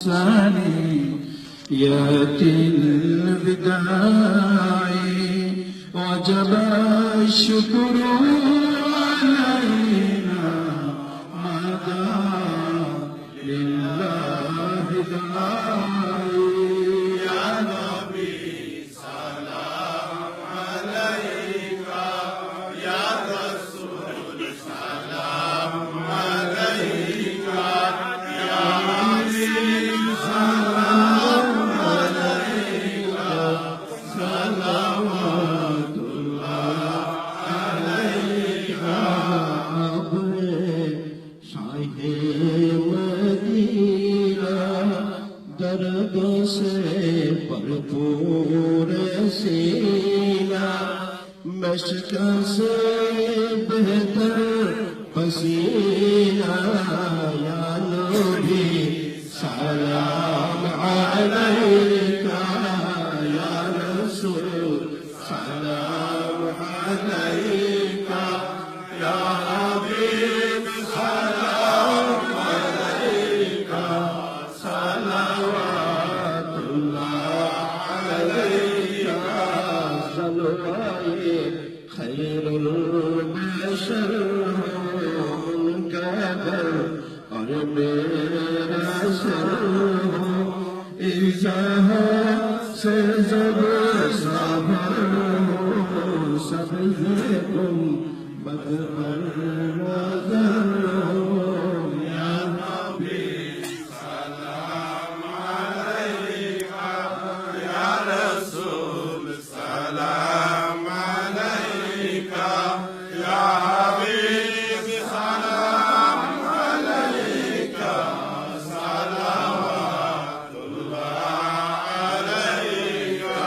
ثنيات الوداع وجب الشكر علينا مدى لله داعي يا نبي سلام عليك يا رسول سلام عليك يا حبيب سلام عليك صلوات الله عليك शाह मदीना दर्द से भरपूर सीना मशक से बेहतर पसीना या नबी सलाम अलैका या रसूल सलाम अलैका या हबीब सलाम अलैका सलावतुल्लाह अलैका सल्लल्लाहु खैरुल बशर मुनकदर और मेरा सर इज़हा से जब सबर सब तुम बदबर नजर या नबी सलाम अलैका या रसूल सलाम अलैका या हबीब सलाम अलैका सलावतुल्लाह अलैका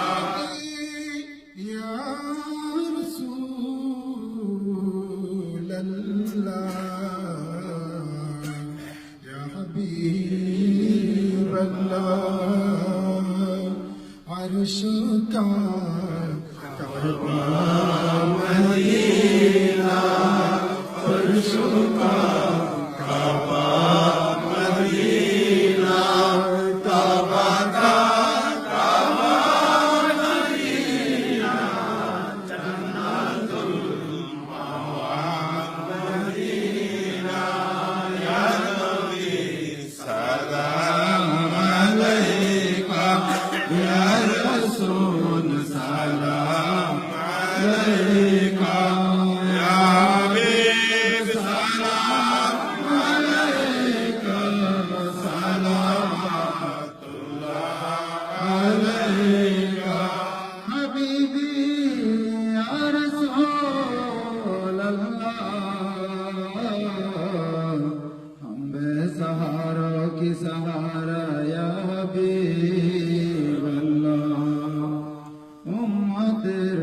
या रसूल अल्लाह या हबीब अल्लाह अर्श का मदीना अर्श का काबा मदीना काबा का काबा मदीना जन्नतुल मवा मदीना या नबी सलाम अलैका या रसूल सलाम अलैका या हबीब सलाम अलैका सलावतुल्लाह अलैका हबीबी या रसूल अल्लाह हम बेसहारों की सहारा या हबीब अल्लाह उम्मतेर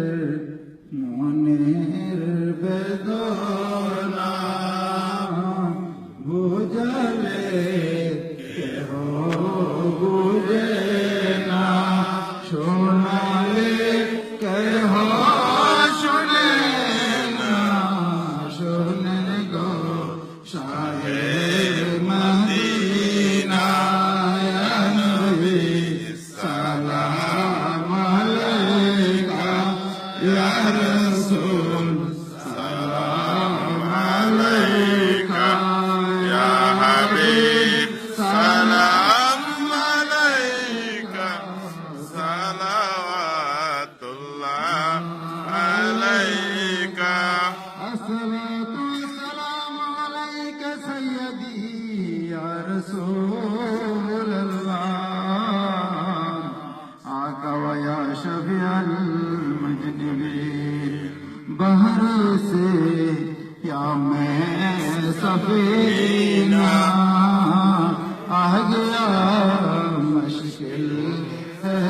মনের বেদনা বুঝলে কেহ বুঝে না শোনালে কেহ শুনে না শোনেন গো শাহে মদিনা ইয়া নবী সালাম আলাইকা ইয়া রসূল সালাম আলাইকা ইয়া হাবিব সালাম আলাইকা সালাওয়াতুল্লাহ আলাইকা আসসালাতু ওয়াসসালামু আলাইকা সাইয়্যিদি ইয়া রাসূলুল্লাহ आका व या शफीअल मुजनिबीन बहर से या मैं सफीना आ गया मुश्किल है